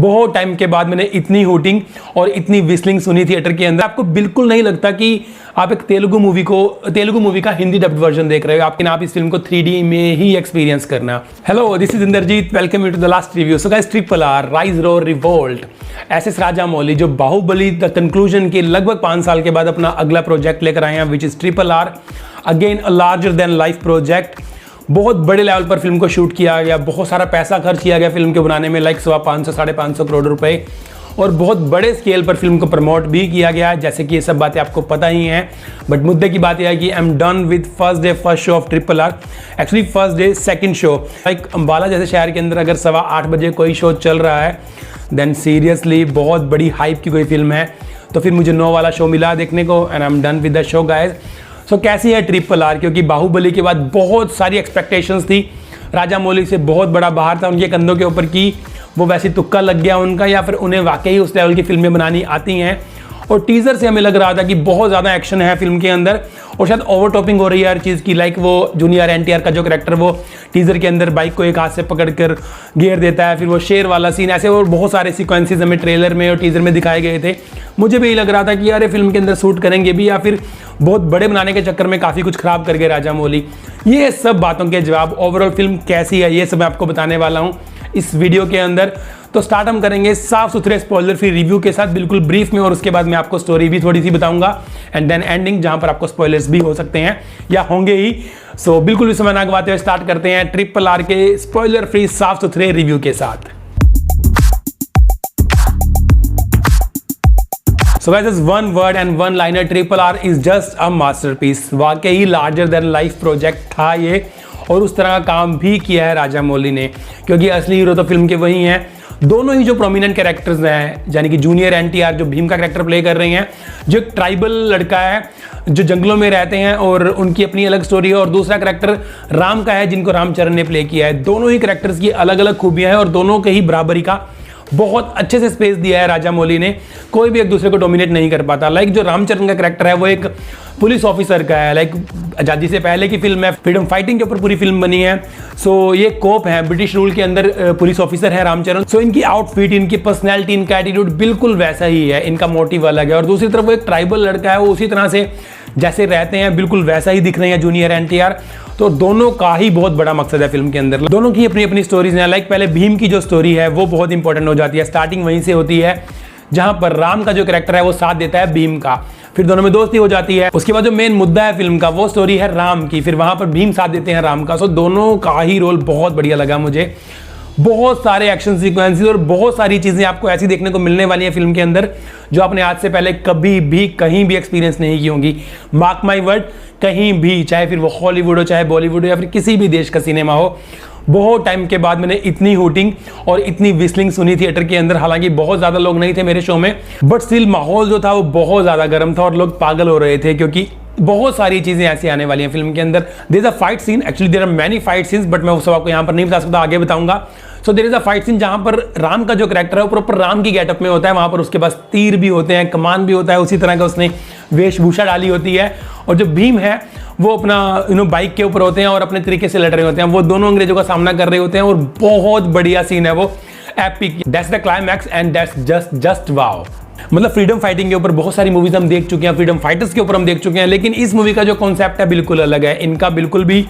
बहुत टाइम के बाद मैंने इतनी हूटिंग और इतनी विस्लिंग सुनी थिएटर के अंदर। आपको बिल्कुल नहीं लगता कि आप एक तेलुगु मूवी का हिंदी डब्ड वर्जन देख रहे हो। आप इस फिल्म को 3D में ही एक्सपीरियंस करना। Hello, this is Indrajeet, welcome you to the last review. So guys, RRR rise roar revolt, SS Rajamouli जो बाहुबली द कंक्लूजन के लगभग 5 साल के बाद अपना अगला प्रोजेक्ट लेकर आए हैं, which is RRR, again a larger than life project. बहुत बड़े लेवल पर फिल्म को शूट किया गया, बहुत सारा पैसा खर्च किया गया फिल्म के बनाने में, लाइक 500-550 करोड़ रुपए, और बहुत बड़े स्केल पर फिल्म को प्रमोट भी किया गया, जैसे कि ये सब बातें आपको पता ही हैं। बट मुद्दे की बात यह है कि आई am done with first show off RRR। Actually first day second show, like Ambala जैसे शहर के अंदर अगर 8:15 बजे कोई शो चल रहा है, देन सीरियसली बहुत बड़ी हाइप की कोई फिल्म है। तो फिर मुझे 9 वाला शो मिला देखने को, and I am done with the show guys. So कैसी है RRR? क्योंकि बाहुबली के बाद बहुत सारी एक्सपेक्टेशंस थी, राजामौली से बहुत बड़ा बाहर था उनके कंधों के ऊपर की वो वैसे तुक्का लग गया उनका, या फिर उन्हें वाकई उस लेवल की फिल्में बनानी आती हैं। और टीजर से हमें लग रहा था कि बहुत ज़्यादा एक्शन है फिल्म के अंदर, और शायद ओवर टॉपिंग हो रही है हर चीज़ की। लाइक वो जूनियर NTR का जो कैरेक्टर वो टीजर के अंदर बाइक को एक हाथ से पकड़कर गियर देता है, फिर वो शेर वाला सीन, ऐसे और बहुत सारे सीक्वेंसेस हमें ट्रेलर में और टीजर में दिखाए गए थे। मुझे भी लग रहा था कि यार फिल्म के अंदर शूट करेंगे भी, या फिर बहुत बड़े बनाने के चक्कर में काफ़ी कुछ खराब कर गए राजामौली। ये सब बातों के जवाब, ओवरऑल फिल्म कैसी है, ये सब मैं आपको बताने वाला हूँ इस वीडियो के अंदर। तो स्टार्ट हम करेंगे साफ सुथरे स्पॉइलर फ्री रिव्यू के साथ, बिल्कुल ब्रीफ में, और उसके बाद मैं आपको स्टोरी भी थोड़ी सी बताऊंगा, एंड देन एंडिंग जहां पर आपको स्पॉयलर्स भी हो सकते हैं या होंगे ही। सो बिल्कुल भी समय ना गवाते हुए स्टार्ट करते हैं RRR के स्पॉइलर फ्री साफ सुथरे रिव्यू के साथ। So guys, one word and one liner, RRR is just a masterpiece। वाकई लार्जर देन लाइफ प्रोजेक्ट था ये, और उस तरह का काम भी किया है राजामौली ने, क्योंकि असली हीरो तो फिल्म के वही हैं। दोनों ही जो प्रोमिनेंट कैरेक्टर्स हैं, यानी कि जूनियर NTR जो भीम का कैरेक्टर प्ले कर रही हैं, जो एक ट्राइबल लड़का है जो जंगलों में रहते हैं और उनकी अपनी अलग स्टोरी है, और दूसरा कैरेक्टर राम का है जिनको रामचरण ने प्ले किया है। दोनों ही कैरेक्टर्स की अलग अलग खूबियां हैं, और दोनों के ही बराबरी का बहुत अच्छे से स्पेस दिया है राजामौली ने। कोई भी एक दूसरे को डोमिनेट नहीं कर पाता। लाइक जो रामचरण का कैरेक्टर है वो एक पुलिस ऑफिसर का है, लाइक आजादी से पहले की फिल्म है, फ्रीडम फाइटिंग के ऊपर पूरी फिल्म बनी है। सो ये कोप है, ब्रिटिश रूल के अंदर पुलिस ऑफिसर है रामचरण। सो इनकी आउटफिट, इनकी पर्सनैलिटी, इनका एटीट्यूड बिल्कुल वैसा ही है, इनका मोटिव अलग है। और दूसरी तरफ वो एक ट्राइबल लड़का है, वो उसी तरह से जैसे रहते हैं बिल्कुल वैसा ही दिख रहे हैं जूनियर NTR। तो दोनों का ही बहुत बड़ा मकसद है फिल्म के अंदर। दोनों की अपनी अपनी स्टोरीज हैं। लाइक पहले भीम की जो स्टोरी है वो बहुत इंपॉर्टेंट हो जाती है, स्टार्टिंग वहीं से होती है जहां पर राम का जो कैरेक्टर है वो साथ देता है भीम का, फिर दोनों में दोस्ती हो जाती है। उसके बाद जो मेन मुद्दा है फिल्म का वो स्टोरी है राम की, फिर वहां पर भीम साथ देते हैं राम का। सो दोनों का ही रोल बहुत बढ़िया लगा मुझे। बहुत सारे एक्शन सीक्वेंसेस और बहुत सारी चीजें आपको ऐसी देखने को मिलने वाली है फिल्म के अंदर जो आपने आज से पहले कभी भी कहीं भी एक्सपीरियंस नहीं की होंगी। मार्क माई वर्ड, कहीं भी, चाहे फिर वो हॉलीवुड हो, चाहे बॉलीवुड हो, या फिर किसी भी देश का सिनेमा हो। बहुत टाइम के बाद मैंने इतनी हूटिंग और इतनी विस्लिंग सुनी थिएटर के अंदर। हालांकि बहुत ज्यादा लोग नहीं थे मेरे शो में, बट स्टिल माहौल जो था वो बहुत ज्यादा गर्म था और लोग पागल हो रहे थे, क्योंकि बहुत सारी चीजें ऐसी आने वाली हैं फिल्म के अंदर। There is a fight scene, actually there are many fight scenes, but मैं वो सब आपको यहाँ पर नहीं बता सकता, आगे बताऊंगा। So there is a fight scene जहां पर राम का जो कैरेक्टर है वो प्रॉपर राम की गेटअप में होता है। वहां पर उसके पास तीर भी होते हैं, कमान भी होता है, उसी तरह का उसने वेशभूषा डाली होती है। और जो भीम है वो अपना बाइक के ऊपर होते हैं और अपने तरीके से लड़ रहे होते हैं। वो दोनों अंग्रेजों का सामना कर रहे होते हैं, और बहुत बढ़िया सीन है वो, epic. That's the climax and that's just wow. मतलब फ्रीडम फाइटिंग के ऊपर बहुत सारी मूवीज हम देख चुके हैं, फ्रीडम फाइटर्स के ऊपर हम देख चुके हैं, लेकिन इस मूवी का जो कॉन्सेप्ट है बिल्कुल अलग है। इनका बिल्कुल भी,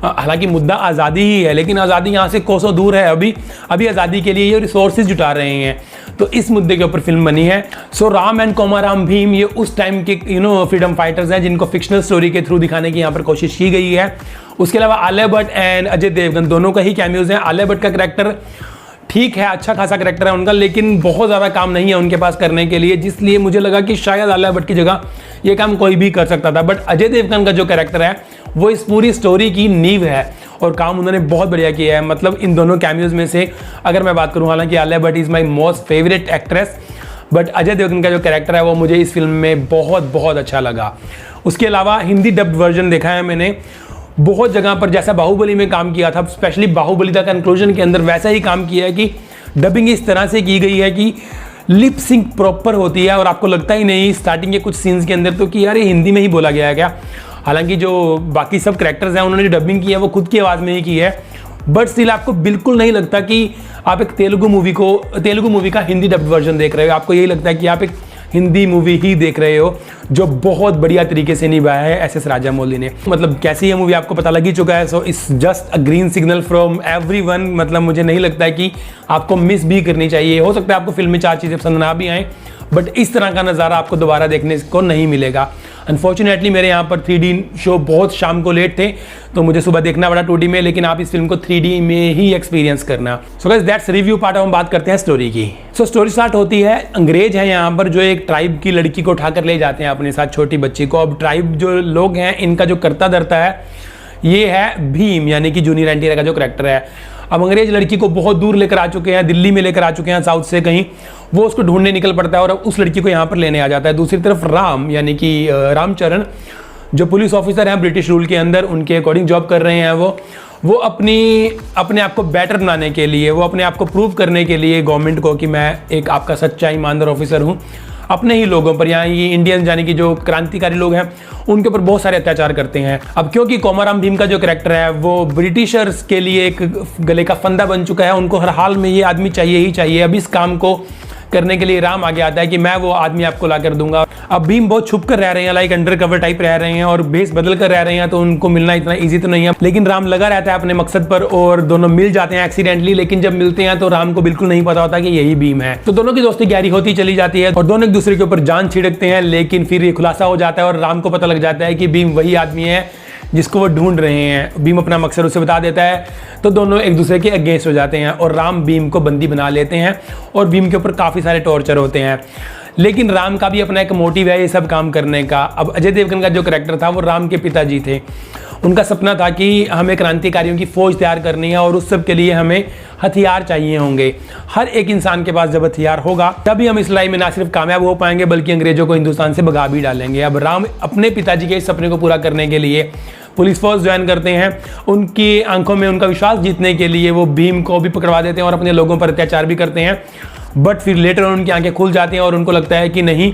हालांकि मुद्दा आज़ादी ही है, लेकिन आज़ादी यहाँ से कोसों दूर है। अभी आज़ादी के लिए ये रिसोर्सेज जुटा रहे हैं, तो इस मुद्दे के ऊपर फिल्म बनी है। सो राम एंड राम भीम ये उस टाइम के फ्रीडम फाइटर्स हैं जिनको फिक्शनल स्टोरी के थ्रू दिखाने की यहाँ पर कोशिश की गई है। उसके अलावा आलिया भट्ट एंड अजय देवगन दोनों का ही कैमियोज हैं। आलिया भट्ट का कैरेक्टर ठीक है, अच्छा खासा कैरेक्टर है उनका, लेकिन बहुत ज़्यादा काम नहीं है उनके पास करने के लिए, जिसलिए मुझे लगा कि शायद आलिया भट्ट की जगह ये काम कोई भी कर सकता था। बट अजय देवगन का जो कैरेक्टर है वो इस पूरी स्टोरी की नींव है, और काम उन्होंने बहुत बढ़िया किया है। मतलब इन दोनों कैमियोज में से अगर मैं बात करूँ, हालांकि Alia Bhatt is my most favourite actress, but Ajay Devgn का जो कैरेक्टर है वो मुझे इस फिल्म में बहुत बहुत अच्छा लगा। उसके अलावा हिंदी डब्ड वर्जन देखा है मैंने बहुत जगह पर, जैसा बाहुबली में काम किया था, स्पेशली बाहुबली द कंक्लूजन के अंदर वैसा ही काम किया है कि डबिंग इस तरह से की गई है कि लिप सिंक प्रॉपर होती है, और आपको लगता ही नहीं स्टार्टिंग के कुछ सीन्स के अंदर तो कि यार ये हिंदी में ही बोला गया है क्या। हालांकि जो बाकी सब कैरेक्टर्स हैं उन्होंने जो डबिंग की है वो खुद की आवाज़ में ही की है, बट स्टिल आपको बिल्कुल नहीं लगता कि आप एक तेलुगु मूवी का हिंदी डब्ड वर्जन देख रहे हो। आपको यही लगता है कि आप एक हिंदी मूवी ही देख रहे हो, जो बहुत बढ़िया तरीके से निभाया है एस राजामौली ने। मतलब कैसी ये मूवी आपको पता लग ही चुका है। So it's just a green signal from everyone. मतलब मुझे नहीं लगता है कि आपको मिस भी करनी चाहिए। हो सकता है आपको फिल्म में 4 चीज़ें पसंद ना भी आएँ, बट इस तरह का नज़ारा आपको दोबारा देखने को नहीं मिलेगा। अनफॉर्चुनेटली मेरे यहाँ पर 3D शो बहुत शाम को लेट थे, तो मुझे सुबह देखना पड़ा 2D में, लेकिन आप इस फिल्म को 3D में ही एक्सपीरियंस करना। So guys that's review part. हम बात करते हैं स्टोरी की। सो स्टोरी स्टार्ट होती है, अंग्रेज है यहाँ पर जो एक ट्राइब की लड़की को उठाकर ले जाते हैं अपने साथ, छोटी बच्ची को। अब ट्राइब जो लोग हैं, इनका जो करता धरता है ये है भीम, यानी कि जूनियर एनटीआर का जो करेक्टर है। अब अंग्रेज लड़की को बहुत दूर लेकर आ चुके हैं, दिल्ली में लेकर आ चुके हैं साउथ से कहीं। वो उसको ढूंढने निकल पड़ता है और अब उस लड़की को यहाँ पर लेने आ जाता है। दूसरी तरफ राम, यानी कि रामचरण, जो पुलिस ऑफिसर हैं ब्रिटिश रूल के अंदर, उनके अकॉर्डिंग जॉब कर रहे हैं। वो अपने आप को बेटर बनाने के लिए, वो अपने आप को प्रूव करने के लिए गवर्नमेंट को कि मैं एक आपका सच्चा ईमानदार ऑफिसर हूँ, अपने ही लोगों पर, यहाँ ये इंडियन यानी कि जो क्रांतिकारी लोग हैं उनके ऊपर बहुत सारे अत्याचार करते हैं। अब क्योंकि कोमाराम भीम का जो कैरेक्टर है वो ब्रिटिशर्स के लिए एक गले का फंदा बन चुका है, उनको हर हाल में ये आदमी चाहिए ही चाहिए। अब इस काम को करने के लिए राम आगे आता है कि मैं वो आदमी आपको ला कर दूंगा। अब भीम बहुत छुप कर रह रहे हैं, लाइक अंडर कवर टाइप रह रहे हैं और भेस बदल कर रह रहे हैं, तो उनको मिलना इतना ईजी तो नहीं है। लेकिन राम लगा रहता है अपने मकसद पर और दोनों मिल जाते हैं एक्सीडेंटली। लेकिन जब मिलते हैं तो राम को बिल्कुल नहीं पता होता कि यही भीम है। तो दोनों की दोस्ती गहरी होती चली जाती है और दोनों एक दूसरे के ऊपर जान छिड़कते हैं। लेकिन फिर ये खुलासा हो जाता है और राम को पता लग जाता है कि भीम वही आदमी है जिसको वो ढूंढ रहे हैं। भीम अपना मकसद उसे बता देता है, तो दोनों एक दूसरे के अगेंस्ट हो जाते हैं और राम भीम को बंदी बना लेते हैं और भीम के ऊपर काफ़ी सारे टॉर्चर होते हैं। लेकिन राम का भी अपना एक मोटिव है ये सब काम करने का। अब अजय देवगन का जो कैरेक्टर था वो राम के पिताजी थे। उनका सपना था कि हमें क्रांतिकारियों की फौज तैयार करनी है और उस सब के लिए हमें हथियार चाहिए होंगे। हर एक इंसान के पास जब हथियार होगा तभी हम इस लड़ाई में ना सिर्फ कामयाब हो पाएंगे बल्कि अंग्रेजों को हिंदुस्तान से भगा भी डालेंगे। अब राम अपने पिताजी के इस सपने को पूरा करने के लिए पुलिस फोर्स ज्वाइन करते हैं। उनकी आंखों में उनका विश्वास जीतने के लिए वो भीम को भी पकड़वा देते हैं और अपने लोगों पर अत्याचार भी करते हैं। बट फिर लेटर उनकी आंखें खुल जाती हैं और उनको लगता है कि नहीं,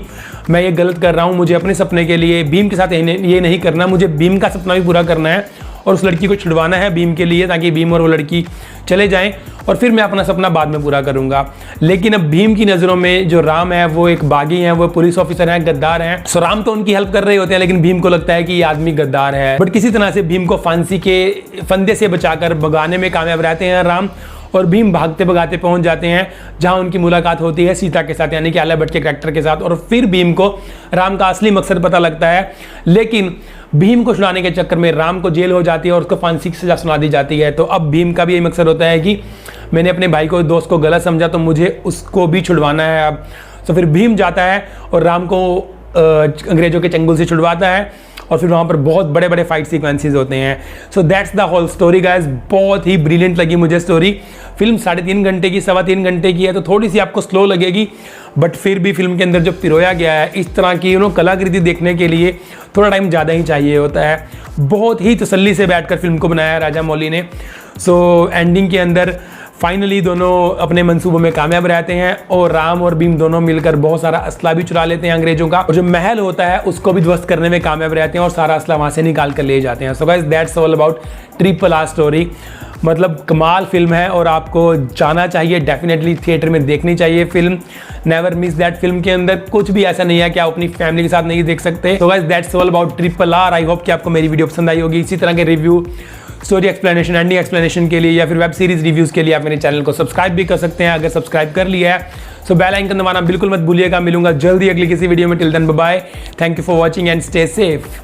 मैं ये गलत कर रहा हूँ, मुझे अपने सपने के लिए भीम के साथ ये नहीं करना, मुझे भीम का सपना भी पूरा करना है और उस लड़की को छुड़वाना है भीम के लिए, ताकि भीम और वो लड़की चले जाएं और फिर मैं अपना सपना बाद में पूरा करूंगा। लेकिन अब भीम की नज़रों में जो राम है वो एक बागी है, वो पुलिस ऑफिसर है, गद्दार हैं। सो राम तो उनकी हेल्प कर रहे होते हैं, लेकिन भीम को लगता है कि ये आदमी गद्दार है। बट किसी तरह से भीम को फांसी के फंदे से बचाकर भगाने में कामयाब रहते हैं राम, और भीम भागते भगाते पहुंच जाते हैं जहां उनकी मुलाकात होती है सीता के साथ, यानी कि आलिया भट्ट के कैरेक्टर के साथ। और फिर भीम को राम का असली मकसद पता लगता है। लेकिन भीम को छुड़ाने के चक्कर में राम को जेल हो जाती है और उसको फांसी की सजा सुना दी जाती है। तो अब भीम का भी यही मकसद होता है कि मैंने अपने भाई को, दोस्त को गलत समझा, तो मुझे उसको भी छुड़वाना है अब। तो फिर भीम जाता है और राम को अंग्रेजों के चंगुल से छुड़वाता है और फिर वहाँ पर बहुत बड़े बड़े फाइट सीक्वेंसेस होते हैं। So that's the whole story guys. बहुत ही ब्रिलियंट लगी मुझे स्टोरी। फिल्म 3.5 घंटे की, 3.25 घंटे की है, तो थोड़ी सी आपको स्लो लगेगी, बट फिर भी फिल्म के अंदर जो पिरोया गया है इस तरह की कलाकृति देखने के लिए थोड़ा टाइम ज़्यादा ही चाहिए होता है। बहुत ही तसल्ली से बैठकर फिल्म को बनाया है राजामौली ने। सो एंडिंग के अंदर फाइनली दोनों अपने मंसूबों में कामयाब रहते हैं और राम और भीम दोनों मिलकर बहुत सारा असला भी चुरा लेते हैं अंग्रेजों का, और जो महल होता है उसको भी ध्वस्त करने में कामयाब रहते हैं और सारा असला वहां से निकाल कर ले जाते हैं। So guys that's all about RRR story. मतलब कमाल फिल्म है और आपको जाना चाहिए, डेफिनेटली थिएटर में देखनी चाहिए film. Never miss that. Film के अंदर कुछ भी ऐसा नहीं है कि आप अपनी फैमिली के साथ नहीं देख सकते। तो guys that's all about RRR। I hope कि आपको मेरी वीडियो पसंद आई होगी। इसी तरह के review, story explanation, ending explanation के लिए या फिर वेब सीरीज रिव्यूज के लिए आप मेरे चैनल को सब्सक्राइब भी कर सकते हैं। अगर सब्सक्राइब कर लिया है तो बेल आइकन दबाना बिल्कुल मत भूलिएगा। मिलूंगा जल्दी अगली किसी वीडियो में। Till then bye bye. Thank you for watching and stay safe.